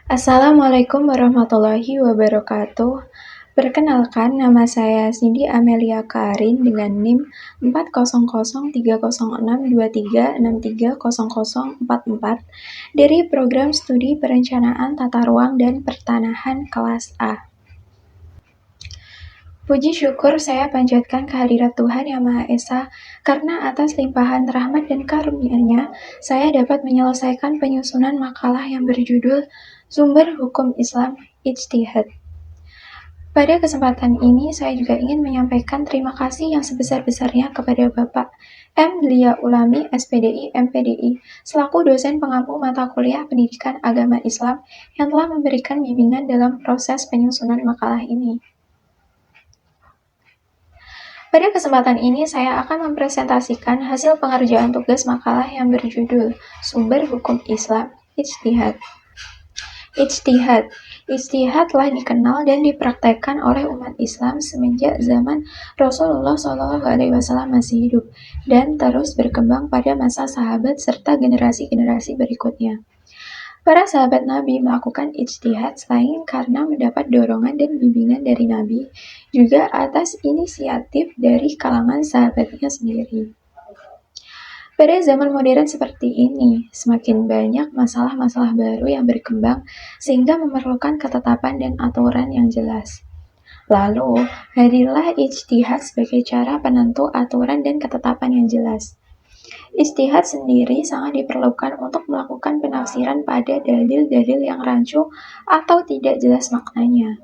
Assalamualaikum warahmatullahi wabarakatuh. Perkenalkan, nama saya Cindy Amelia Karin dengan NIM 400303623630044 dari Program Studi Perencanaan Tata Ruang dan Pertanahan kelas A. Puji syukur saya panjatkan kehadirat Tuhan Yang Maha Esa, karena atas limpahan rahmat dan karunia-Nya, saya dapat menyelesaikan penyusunan makalah yang berjudul Sumber Hukum Islam Ijtihad. Pada kesempatan ini, saya juga ingin menyampaikan terima kasih yang sebesar-besarnya kepada Bapak M. Lia Ulami, SPDI, MPDI, selaku dosen pengampu mata kuliah Pendidikan Agama Islam yang telah memberikan bimbingan dalam proses penyusunan makalah ini. Pada kesempatan ini, saya akan mempresentasikan hasil pengerjaan tugas makalah yang berjudul Sumber Hukum Islam Ijtihad. Ijtihad telah dikenal dan dipraktekkan oleh umat Islam semenjak zaman Rasulullah SAW masih hidup dan terus berkembang pada masa sahabat serta generasi-generasi berikutnya. Para sahabat Nabi melakukan ijtihad selain karena mendapat dorongan dan bimbingan dari Nabi, juga atas inisiatif dari kalangan sahabatnya sendiri. Pada zaman modern seperti ini, semakin banyak masalah-masalah baru yang berkembang sehingga memerlukan ketetapan dan aturan yang jelas. Lalu, hadirlah ijtihad sebagai cara penentu aturan dan ketetapan yang jelas. Ijtihad sendiri sangat diperlukan untuk melakukan penafsiran pada dalil-dalil yang rancu atau tidak jelas maknanya.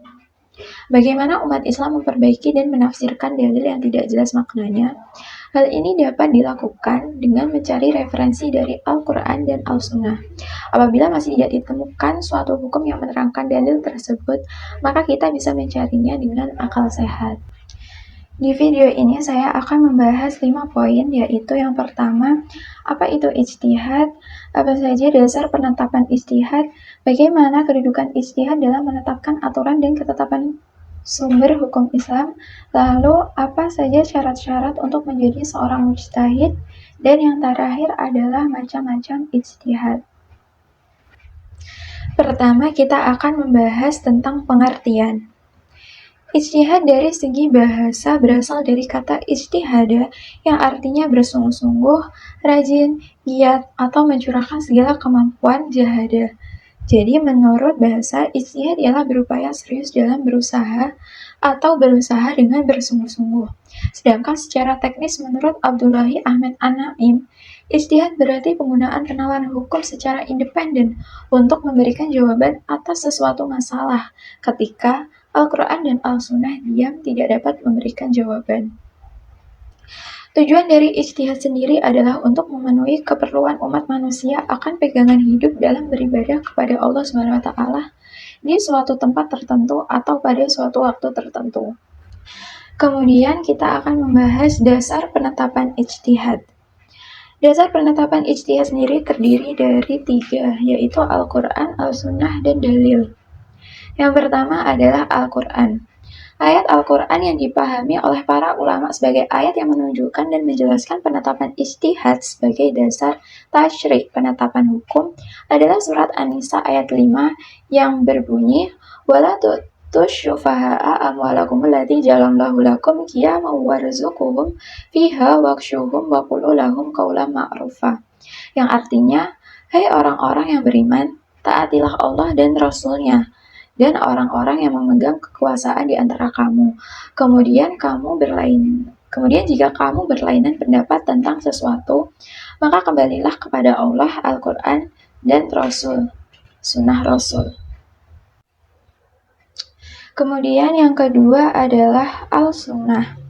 Bagaimana umat Islam memperbaiki dan menafsirkan dalil yang tidak jelas maknanya? Hal ini dapat dilakukan dengan mencari referensi dari Al-Quran dan Al-Sunnah. Apabila masih tidak ditemukan suatu hukum yang menerangkan dalil tersebut, maka kita bisa mencarinya dengan akal sehat. Di video ini saya akan membahas 5 poin, yaitu yang pertama, apa itu ijtihad, apa saja dasar penetapan ijtihad, bagaimana kedudukan ijtihad dalam menetapkan aturan dan ketetapan sumber hukum Islam, lalu apa saja syarat-syarat untuk menjadi seorang mujtahid, dan yang terakhir adalah macam-macam ijtihad. Pertama, kita akan membahas tentang pengertian. Ijtihad dari segi bahasa berasal dari kata ijtihada yang artinya bersungguh-sungguh, rajin, giat, atau mencurahkan segala kemampuan jahada. Jadi menurut bahasa, ijtihad ialah berupaya serius dalam berusaha atau berusaha dengan bersungguh-sungguh. Sedangkan secara teknis menurut Abdullahi Ahmad An-Naim, ijtihad berarti penggunaan kenalan hukum secara independen untuk memberikan jawaban atas sesuatu masalah ketika Al-Quran dan Al-Sunnah diam tidak dapat memberikan jawaban. Tujuan dari ijtihad sendiri adalah untuk memenuhi keperluan umat manusia akan pegangan hidup dalam beribadah kepada Allah SWT di suatu tempat tertentu atau pada suatu waktu tertentu. Kemudian kita akan membahas dasar penetapan ijtihad. Dasar penetapan ijtihad sendiri terdiri dari 3, yaitu Al-Quran, Al-Sunnah, dan dalil. Yang pertama adalah Al-Quran. Ayat Al-Quran yang dipahami oleh para ulama sebagai ayat yang menunjukkan dan menjelaskan penetapan ijtihad sebagai dasar tasyri' penetapan hukum adalah surat An-Nisa ayat 5 yang berbunyi wala tu'tus syufaha'a amwalakum allati ja'alallahu lakum qiyaman warzuquhum fiha wakshuhum wa qulu lahum qawlan ma'rufa. Yang artinya, hai orang-orang yang beriman, taatilah Allah dan Rasul-Nya dan orang-orang yang memegang kekuasaan di antara kamu. Kemudian jika kamu berlainan pendapat tentang sesuatu, maka kembalilah kepada Allah, Al-Quran, dan Rasul, Sunnah Rasul. Kemudian yang kedua adalah Al-Sunnah.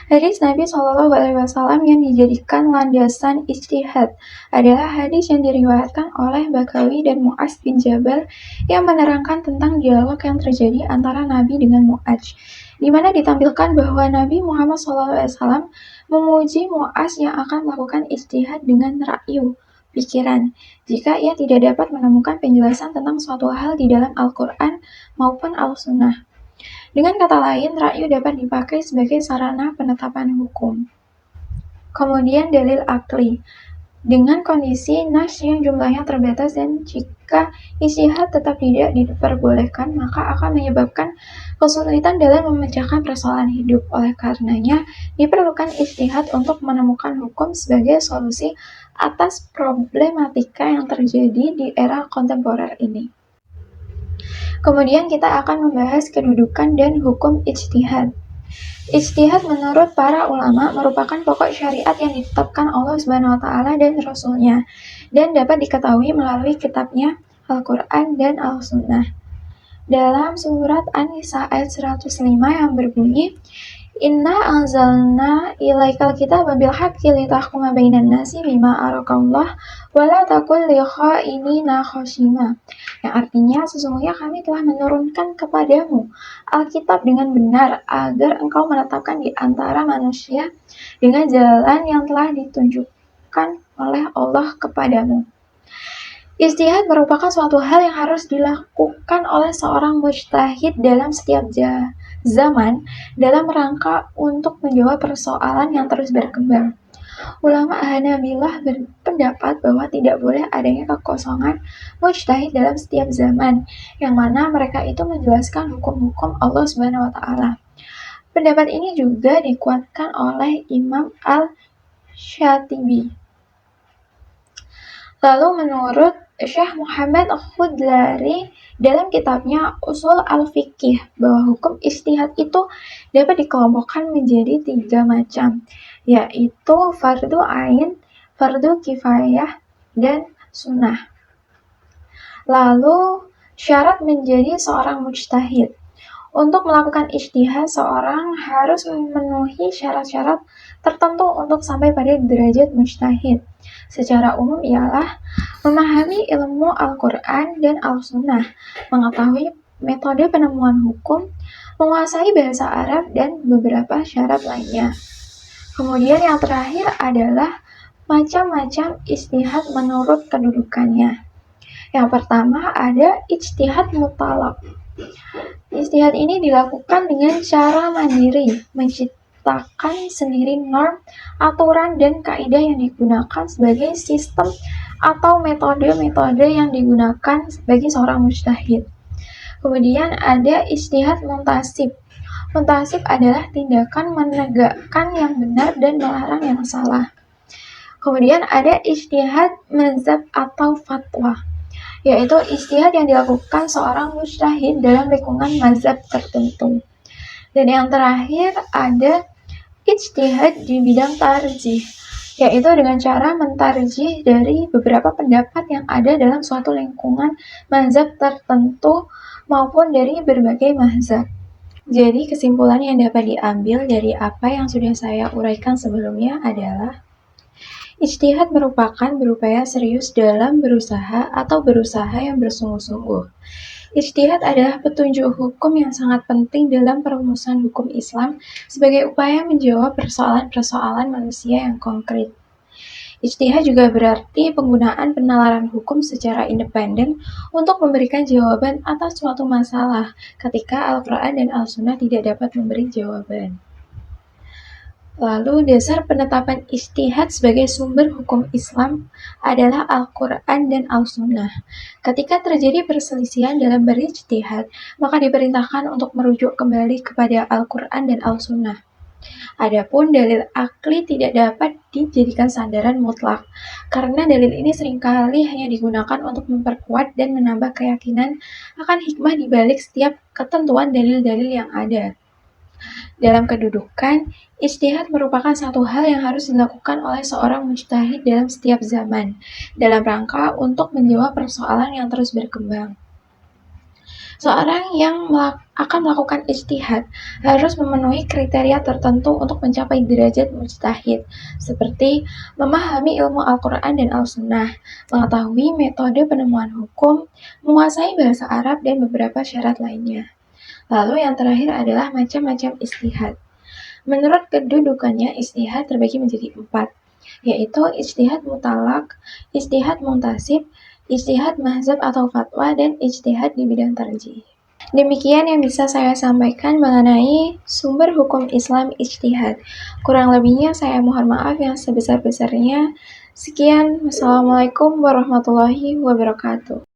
Hadis Nabi SAW yang dijadikan landasan ijtihad adalah hadis yang diriwayatkan oleh Bakawi dan Mu'adz bin Jabal yang menerangkan tentang dialog yang terjadi antara Nabi dengan Mu'adz, di mana ditampilkan bahwa Nabi Muhammad SAW memuji Mu'adz yang akan melakukan ijtihad dengan ra'yu, pikiran, jika ia tidak dapat menemukan penjelasan tentang suatu hal di dalam Al-Quran maupun Al-Sunnah. Dengan kata lain, ra'yu dapat dipakai sebagai sarana penetapan hukum. Kemudian dalil akli. dengan kondisi nas yang jumlahnya terbatas, dan jika ijtihad tetap tidak diperbolehkan, maka akan menyebabkan kesulitan dalam memecahkan persoalan hidup. Oleh karenanya, diperlukan ijtihad untuk menemukan hukum sebagai solusi atas problematika yang terjadi di era kontemporer ini. Kemudian kita akan membahas kedudukan dan hukum ijtihad. Ijtihad menurut para ulama merupakan pokok syariat yang ditetapkan Allah Subhanahu wa taala dan Rasul-Nya, dan dapat diketahui melalui kitabnya Al-Qur'an dan Al-Sunnah. Dalam surat An-Nisa ayat 105 yang berbunyi, Inna anzalna ilaikal kitaba bil haqqi litahkuma bainan nasi bima arakallah wa la takun li kha'inina khasima. Yang artinya, sesungguhnya kami telah menurunkan kepadamu Alkitab dengan benar agar engkau menetapkan di antara manusia dengan jalan yang telah ditunjukkan oleh Allah kepadamu. Ijtihad merupakan suatu hal yang harus dilakukan oleh seorang mujtahid dalam setiap zaman dalam rangka untuk menjawab persoalan yang terus berkembang. Ulama Hanabilah berpendapat bahwa tidak boleh adanya kekosongan mujtahid dalam setiap zaman, yang mana mereka itu menjelaskan hukum-hukum Allah Subhanahu wa taala. Pendapat ini juga dikuatkan oleh Imam Al-Syatibi. Lalu menurut Syekh Muhammad Khudlari dalam kitabnya Ushul Al-Fiqh, bahwa hukum ijtihad itu dapat dikelompokkan menjadi 3 macam, yaitu fardu ain, fardu kifayah, dan sunnah. Lalu syarat menjadi seorang mujtahid. Untuk melakukan ijtihad, seorang harus memenuhi syarat-syarat tertentu untuk sampai pada derajat mujtahid. Secara umum ialah memahami ilmu Al-Quran dan Al-Sunnah, mengetahui metode penemuan hukum, menguasai bahasa Arab, dan beberapa syarat lainnya. Kemudian yang terakhir adalah macam-macam ijtihad menurut kedudukannya. Yang pertama ada ijtihad mutlak. Ijtihad ini dilakukan dengan cara mandiri, menciptakan sendiri norm, aturan, dan kaidah yang digunakan sebagai sistem atau metode-metode yang digunakan bagi seorang mujtahid. Kemudian ada ijtihad muntasib. Muntasib adalah tindakan menegakkan yang benar dan melarang yang salah. Kemudian ada ijtihad mazhab atau fatwa, yaitu ijtihad yang dilakukan seorang mujtahid dalam lingkungan mazhab tertentu. Dan yang terakhir ada ijtihad di bidang tarjih, yaitu dengan cara mentarjih dari beberapa pendapat yang ada dalam suatu lingkungan mazhab tertentu maupun dari berbagai mazhab. Jadi kesimpulan yang dapat diambil dari apa yang sudah saya uraikan sebelumnya adalah ijtihad merupakan berupaya serius dalam berusaha atau berusaha yang bersungguh-sungguh. Ijtihad adalah petunjuk hukum yang sangat penting dalam perumusan hukum Islam sebagai upaya menjawab persoalan-persoalan manusia yang konkret. Ijtihad juga berarti penggunaan penalaran hukum secara independen untuk memberikan jawaban atas suatu masalah ketika Al-Quran dan Al-Sunnah tidak dapat memberi jawaban. Lalu dasar penetapan ijtihad sebagai sumber hukum Islam adalah Al-Quran dan Al-Sunnah. Ketika terjadi perselisihan dalam berijtihad, maka diperintahkan untuk merujuk kembali kepada Al-Quran dan Al-Sunnah. Adapun dalil akli tidak dapat dijadikan sandaran mutlak, karena dalil ini seringkali hanya digunakan untuk memperkuat dan menambah keyakinan akan hikmah di balik setiap ketentuan dalil-dalil yang ada. Dalam kedudukan, ijtihad merupakan satu hal yang harus dilakukan oleh seorang mujtahid dalam setiap zaman, dalam rangka untuk menjawab persoalan yang terus berkembang. Seorang yang akan melakukan ijtihad harus memenuhi kriteria tertentu untuk mencapai derajat mujtahid, seperti memahami ilmu Al-Quran dan Al-Sunnah, mengetahui metode penemuan hukum, menguasai bahasa Arab, dan beberapa syarat lainnya. Lalu yang terakhir adalah macam-macam ijtihad. Menurut kedudukannya, ijtihad terbagi menjadi 4, yaitu ijtihad mutlak, ijtihad muntasib, ijtihad mazhab atau fatwa, dan ijtihad di bidang tarjih. Demikian yang bisa saya sampaikan mengenai sumber hukum Islam ijtihad. Kurang lebihnya saya mohon maaf yang sebesar-besarnya. Sekian, wassalamualaikum warahmatullahi wabarakatuh.